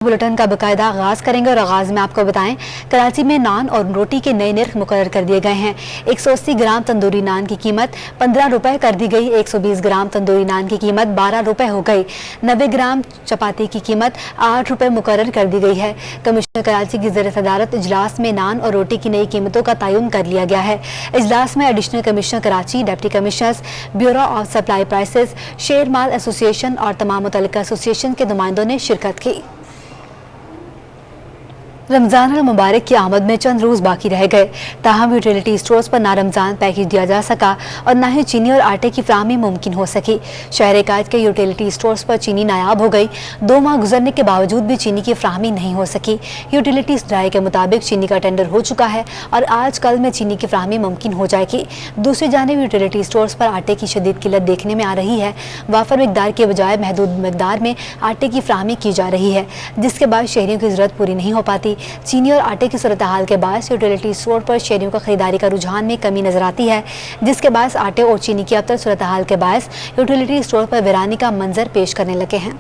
Bulletin का बाकायदा आगाज करेंगे और आगाज में आपको बताएं, कराची में नान और रोटी के नए निर्ख मुकर्रर कर दिए गए हैं। 180 ग्राम तंदूरी नान की कीमत 15 रुपए कर दी गई। 120 ग्राम तंदूरी नान की कीमत 12 रुपए हो गई। 90 ग्राम चपाती की कीमत 8 रुपए मुकर्रर कर दी गई है। कमिश्नर कराची की ज़ेर सदारत इजलास में नान और रोटी की नई कीमतों का तयन कर लिया गया है। इजलास में additional commissioner Karachi, deputy commissioners, bureau of supply prices, share mall association और तमाम मुतल्लिका एसोसिएशन के नुमाइंदों ने शिरकत की। रमज़ान अल मुबारक की आमद में चंद रोज़ बाकी रह गए, ताहम यूटिलिटी स्टोर्स पर ना रमज़ान पैकेज दिया जा सका और ना ही चीनी और आटे की फराहमी मुमकिन हो सकी। शहर कायद के यूटिलिटी स्टोर्स पर चीनी नायाब हो गई। 2 माह गुजरने के बावजूद भी चीनी की फराहमी नहीं हो सकी। यूटिलिटी राय के मुताबिक चीनी का टेंडर हो चुका है और आज कल में चीनी की फराहमी मुमकिन हो जाएगी। दूसरी जानिब यूटिलिटी स्टोर्स पर आटे की शदीद किल्लत देखने में आ रही है। वाफर मकदार के बजाय महदूद मकदार में आटे की फराहमी की जा रही है, जिसके बाद शहरियों की ज़रूरत पूरी नहीं हो पाती। चीनी और आटे की सूरत हाल के बायस यूटिलिटी स्टोर पर शहरियों का खरीदारी का रुझान में कमी नजर आती है, जिसके बायस आटे और चीनी की अबतर सूरत हाल के बायस यूटिलिटी स्टोर पर वीरानी का मंजर पेश करने लगे हैं।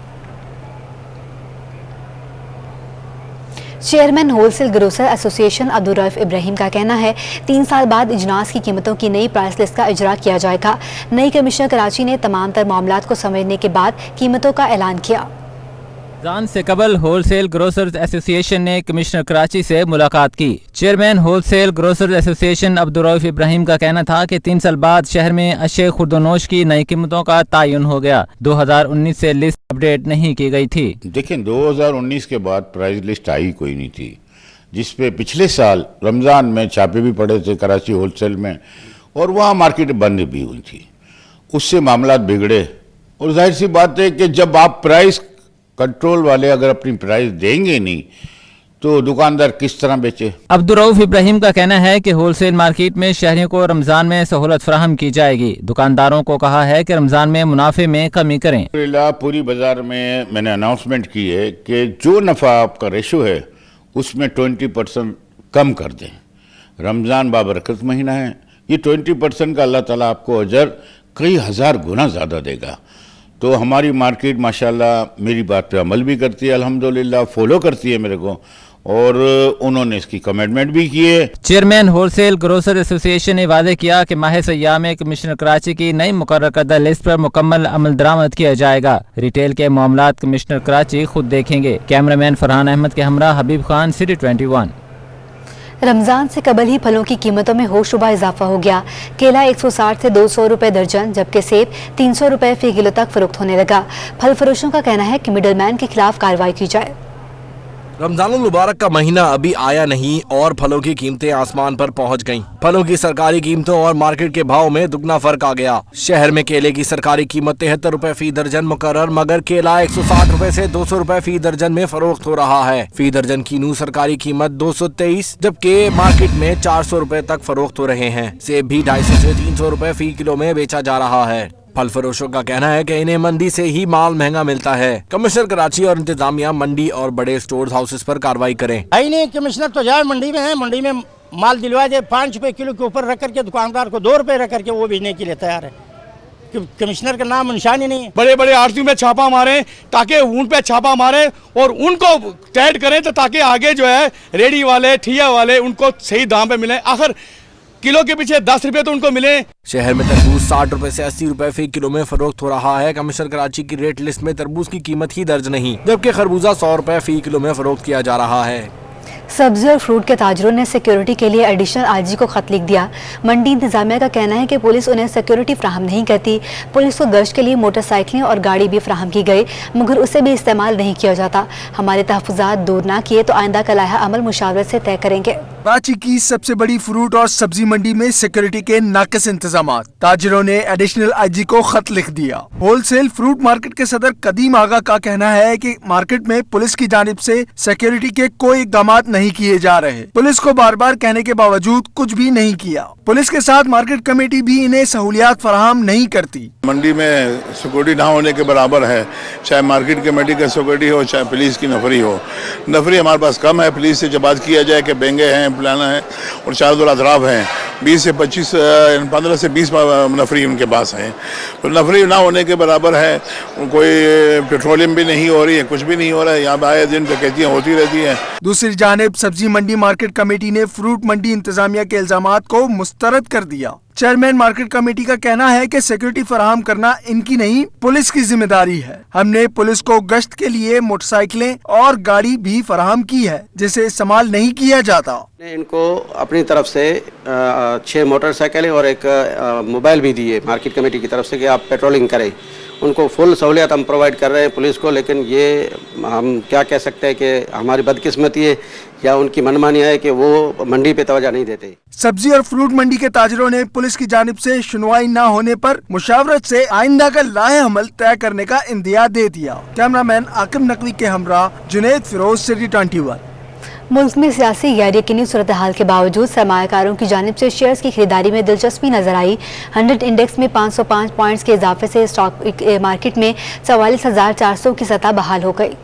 Chairman wholesale grocer association Abdul Rauf Ibrahim का कहना है 3 साल बाद इजनास की कीमतों की नई प्राइस लिस्ट का इजरा किया जाएगा। नई कमिश्नर कराची ने तमाम तर मामलात को समझने के बाद कीमतों का ऐलान किया। रमजान से कबल होलसेल ग्रोसर्स एसोसिएशन ने कमिश्नर कराची से मुलाकात की। Chairman wholesale grocers association Abdul Rauf Ibrahim का कहना था कि 3 साल बाद शहर में अशे खुर्दोनोश की नई कीमतों का तयन हो गया। 2019 से लिस्ट अपडेट नहीं की गई थी। देखें, 2019 के बाद प्राइस लिस्ट आई कोई नहीं थी, जिसपे पिछले साल रमज़ान में छापे भी पड़े थे कराची होलसेल में और वहाँ मार्केट बंद भी हुई थी। उससे मामला बिगड़े और जाहिर सी बात है कि जब आप प्राइस कंट्रोल वाले अगर अपनी प्राइस देंगे नहीं तो दुकानदार किस तरह बेचे। अब्दुल रऊफ इब्राहिम का कहना है कि होलसेल मार्केट में शहरियों को रमजान में सहूलत फराहम की जाएगी। दुकानदारों को कहा है कि रमजान में मुनाफे में कमी करें। पूरी बाजार में मैंने अनाउंसमेंट की है कि जो नफा आपका रेशो है उसमें 20% कम कर दें। रमजान बाबरकत महीना है, ये 20% का अल्लाह ताला आपको अजर कई हज़ार गुना ज़्यादा देगा। तो हमारी मार्केट माशाल्लाह मेरी बात पे अमल भी करती है, अल्हम्दुलिल्लाह फॉलो करती है मेरे को, और उन्होंने इसकी कमिटमेंट भी की है। चेयरमैन होलसेल ग्रोसर एसोसिएशन ने वादे किया कि माह सय्याम में कमिश्नर कराची की नई मुकर्रर करदा लिस्ट पर मुकम्मल अमल दरामद किया जाएगा। रिटेल के मामलात कमिश्नर कराची खुद देखेंगे। कैमरामैन फरहान अहमद के हमरा हबीब खान, सिटी 21। रमजान से कबल ही फलों की कीमतों में होशरुबा इजाफा हो गया। केला 160 से 200 रुपए दर्जन, जबकि सेब 300 रुपए फी किलो तक फरोख्त होने लगा। फल फरोशों का कहना है कि मिडलमैन के खिलाफ कार्रवाई की जाए। रमजान मुबारक का महीना अभी आया नहीं और फलों की कीमतें आसमान पर पहुंच गईं। फलों की सरकारी कीमतों और मार्केट के भाव में दुगना फर्क आ गया। शहर में केले की सरकारी कीमत 73 रुपए फी दर्जन मुकर्रर, मगर केला 160 रुपए से 200 रुपए फी दर्जन में फरोख्त हो रहा है। फी दर्जन कीनू सरकारी कीमत 223, जबकि मार्केट में 400 रुपए तक फरोख्त हो रहे हैं। सेब भी 250 से 300 रुपए फी किलो में बेचा जा रहा है। फल फरोशों का कहना है कि इन्हें मंडी से ही माल महंगा मिलता है। कमिश्नर कराची और इंतजामिया मंडी और बड़े स्टोर हाउसेस पर कार्रवाई करें। नहीं, कमिश्नर तो जाए मंडी में है, मंडी में माल दिलवा दे। 5 रुपए किलो के ऊपर रख करके दुकानदार को 2 रुपए रख करके वो भेजने के लिए तैयार है। कमिश्नर का नाम निशान ही नहीं है। बड़े बड़े आड़तियों में छापा मारे ताकि उन पे छापा मारे और उनको टैड करें, तो ताकि आगे जो है रेडी वाले, ठिया वाले उनको सही दाम पे मिले। आखिर किलो के पीछे 10 रुपए तो उनको मिले। शहर में तरबूज 60 रुपए से 80 रुपए फी किलो में फरोख्त हो रहा है। कमिश्नर कराची की रेट लिस्ट में तरबूज की कीमत ही दर्ज नहीं, जबकि खरबूजा 100 रुपए फी किलो में फरोख्त किया जा रहा है। सब्जी और फ्रूट के ताजरों ने सिक्योरिटी के लिए एडिशनल आईजी को खत लिख दिया। मंडी इंतजामिया का कहना है कि पुलिस उन्हें सिक्योरिटी फ्राहम नहीं करती। पुलिस को गश्त के लिए मोटरसाइकिलें और गाड़ी भी फ्राहम की गई, मगर उसे भी इस्तेमाल नहीं किया जाता। हमारे तहफ़्फ़ुज़ात दूर ना किए तो आइंदा का लायहा अमल मुशावरत से तय करेंगे। कराची की सबसे बड़ी फ्रूट और सब्जी मंडी में सिक्योरिटी के नाक़िस इंतजामात, ताजिरों ने एडिशनल आईजी को खत लिख दिया। होलसेल फ्रूट मार्केट के सदर कदीम आगा का कहना है कि मार्केट में पुलिस की जानिब से सिक्योरिटी के कोई इक़दाम नहीं किए जा रहे। पुलिस को बार बार कहने के बावजूद कुछ भी नहीं किया। पुलिस के साथ मार्केट कमेटी भी इन्हें सहूलियात फराहम नहीं करती। मंडी में सिक्योरिटी ना होने के बराबर है, चाहे मार्केट कमेटी का सिक्योरिटी हो चाहे पुलिस की नफरी हो। नफरी हमारे पास कम है। पुलिस से जब बात किया जाए कि बेंगे हैं, फलाना है और चार दो अतराफ हैं, 20 से 25 15 से 20 नफरी उनके पास हैं। तो नफरी ना होने के बराबर है, कोई पेट्रोलियम भी नहीं हो रही है, कुछ भी नहीं हो रहा है, यहाँ पे आए दिन डकैतियाँ होती रहती हैं। दूसरी जानिब सब्जी मंडी मार्केट कमेटी ने फ्रूट मंडी इंतजामिया के इल्जामात को मुस्तरद कर दिया। चेयरमैन मार्केट कमेटी का कहना है कि सिक्योरिटी फराहम करना इनकी नहीं, पुलिस की जिम्मेदारी है। हमने पुलिस को गश्त के लिए मोटरसाइकिलें और गाड़ी भी फराहम की है, जिसे इस्तेमाल नहीं किया जाता। इनको अपनी तरफ से 6 मोटरसाइकिलें और एक मोबाइल भी दिए मार्केट कमेटी की तरफ से कि आप पेट्रोलिंग करें। उनको फुल सहूलियत हम प्रोवाइड कर रहे हैं पुलिस को, लेकिन ये हम क्या कह सकते हैं कि हमारी बदकिस्मती है या उनकी मनमानी है कि वो मंडी पे तवज्जो नहीं देते। सब्जी और फ्रूट मंडी के ताजरों ने पुलिस की जानिब से सुनवाई न होने पर मुशावरत से आइंदा का लाहे अमल तय करने का इंदिया दे दिया। कैमरामैन आकिब नकवी के हमरा जुनैद फिरोज, सिटी 21। मुल्क में सियासी गैर यकीनी सूरत हाल के बावजूद सरमायाकारों की जानिब से शेयर्स की खरीदारी में दिलचस्पी नजर आई। 100 इंडेक्स में 505 पॉइंट्स के इजाफे से स्टॉक मार्केट में 44,400 की सतह बहाल हो गई।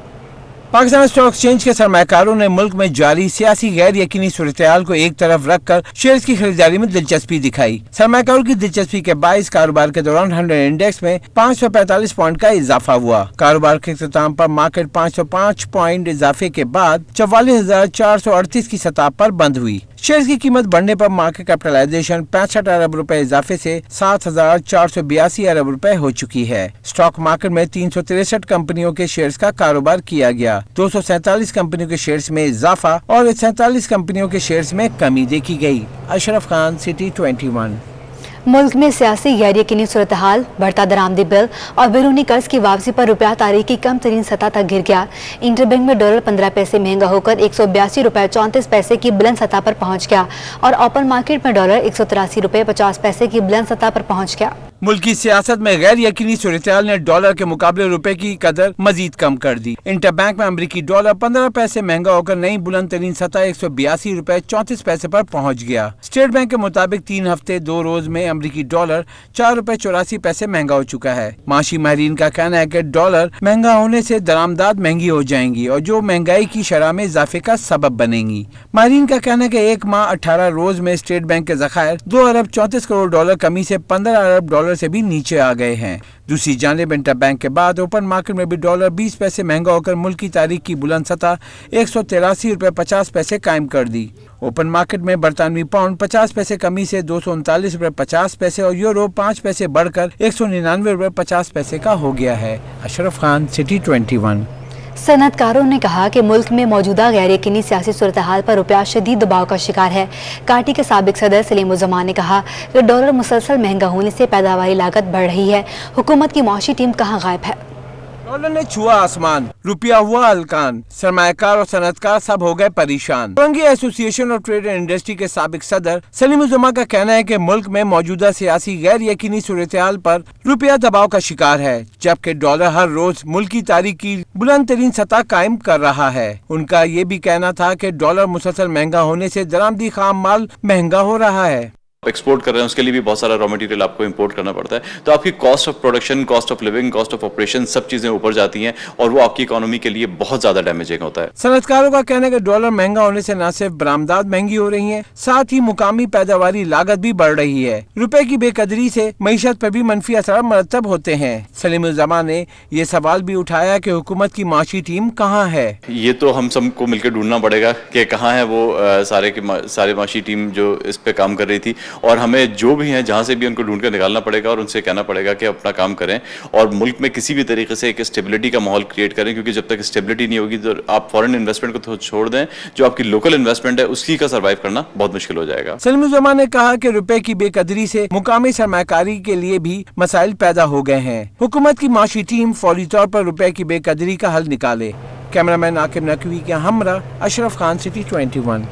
पाकिस्तान स्टॉक एक्सचेंज के सरमायाकारों ने मुल्क में जारी सियासी गैर यकीनी सूरत-ए-हाल को एक तरफ रखकर शेयर्स की खरीदारी में दिलचस्पी दिखाई। सरमायाकारों की दिलचस्पी के बाइस कारोबार के दौरान 100 इंडेक्स में 545 पॉइंट का इजाफा हुआ। कारोबार के इख्तिताम पर मार्केट 505 पॉइंट इजाफे के बाद 44,438 की सतह पर बंद हुई। शेयर्स की कीमत बढ़ने पर मार्केट कैपिटलाइजेशन 65 अरब रुपए इजाफे से 7,482 अरब रुपए हो चुकी है। स्टॉक मार्केट में 363 कंपनियों के शेयर्स का कारोबार किया गया। 247 कंपनियों के शेयर्स में इजाफा और 47 कंपनियों के शेयर्स में कमी देखी गई। अशरफ खान, सिटी 21। मुल्क में सियासी गैर यकीनी सूरत हाल, बढ़ता दरामदी बिल और बैरूनी कर्ज की वापसी पर रुपया तारीख की कम तरीन सतह तक गिर गया। इंटरबैंक में डॉलर 15 पैसे महंगा होकर 182 रुपये 34 पैसे की बुलंद सतह पर पहुंच गया और ओपन मार्केट में डॉलर 183 रुपये 50 पैसे की बुलंद सतह पर पहुंच गया। मुल्क की सियासत में गैर यकीनी सूरत-ए-हाल ने डॉलर के मुकाबले रुपए की कदर मजीद कम कर दी। इंटरबैंक में अमरीकी डॉलर 15 पैसे महंगा होकर नई बुलंद तरीन सतह 182 रुपये 34 पैसे पर पहुंच गया। स्टेट बैंक के मुताबिक 3 हफ्ते 2 रोज में अमरीकी डॉलर 4 रुपये 84 पैसे महंगा हो चुका है। माशी माहिरीन का कहना है कि डॉलर महंगा होने से दरामदाद महंगी हो जाएंगी और जो महंगाई की शरह में इजाफे का सबब बनेंगी। माहिरीन का कहना है कि 1 माह 18 रोज में स्टेट बैंक के ज़खायर 2 अरब 34 करोड़ डॉलर कमी से 15 अरब डॉलर से भी नीचे आ गए हैं। दूसरी जानिब इंटरबैंक के बाद ओपन मार्केट में भी डॉलर 20 पैसे महंगा होकर मुल्क की तारीख की बुलंद सतह 183 रुपये 50 पैसे कायम कर दी। ओपन मार्केट में बरतानवी पाउंड 50 पैसे कमी से 239 रुपये 50 पैसे और यूरो 5 पैसे बढ़कर 199 रुपये 50 पैसे का हो गया है। अशरफ खान, सिटी 21। सनअतकारों ने कहा कि मुल्क में मौजूदा गैर यकीनी सियासी सूरत हाल पर रुपया शदीद दबाव का शिकार है। काटी के साबिक सदर सलीम उज़ ज़मान ने कहा कि डॉलर मुसलसल महंगा होने से पैदावारी लागत बढ़ रही है। हुकूमत की मौशी टीम कहाँ गायब है? डॉलर ने छुआ आसमान, रुपया हुआ अलकान, सरमायाकार और सनअतकार सब हो गए परेशान। फरंगी association of trade and industry के साबिक सदर सलीम उज़ ज़मान का कहना है कि मुल्क में मौजूदा सियासी गैर यकीनी सूरत-ए-हाल पर रुपया दबाव का शिकार है, जबकि डॉलर हर रोज मुल्क की तारीख की बुलंद तरीन सतह कायम कर रहा है। उनका ये भी कहना था कि डॉलर मुसलसल महंगा होने से दरामदी खाम माल महंगा हो रहा है। एक्सपोर्ट कर रहे हैं उसके लिए भी बहुत सारा रॉ मटेरियल आपको इंपोर्ट करना पड़ता है, तो आपकी cost of production, cost of living, cost of operation सब चीजें ऊपर जाती हैं और वो आपकी इकोनॉमी के लिए बहुत ज्यादा डैमेजिंग होता है। सनअतकारों का कहना है कि डॉलर महंगा होने से न सिर्फ बरामदात महंगी हो रही हैं, साथ ही मुकामी पैदावारी लागत भी बढ़ रही है। रुपए की बेकदरी से मईशत पर भी मनफी असर मरतब होते हैं। सलीम उज़ ज़मान ने ये सवाल भी उठाया कि हुकूमत की माशी टीम कहाँ है। ये तो हम सबको मिलकर ढूंढना पड़ेगा कि कहाँ है वो सारे माशी टीम जो इस पे काम कर रही थी, और हमें जो भी हैं जहाँ से भी उनको ढूंढ कर निकालना पड़ेगा और उनसे कहना पड़ेगा कि अपना काम करें और मुल्क में किसी भी तरीके से एक स्टेबिलिटी का माहौल क्रिएट करें, क्योंकि जब तक स्टेबिलिटी नहीं होगी तो आप फॉरेन इन्वेस्टमेंट को तो छोड़ दें, जो आपकी लोकल इन्वेस्टमेंट है उसकी का सर्वाइव करना बहुत मुश्किल हो जाएगा। सलीम उज़ ज़मान ने कहा कि रुपए की बेकदरी से मुकामी सरमायाकारी के लिए भी मसाइल पैदा हो गए हैं। हुकूमत की माशी टीम फौरी तौर पर रुपए की बेकदरी का हल निकाले। कैमरामैन आकिब नकवी के हमरा, अशरफ खान, सिटी 21।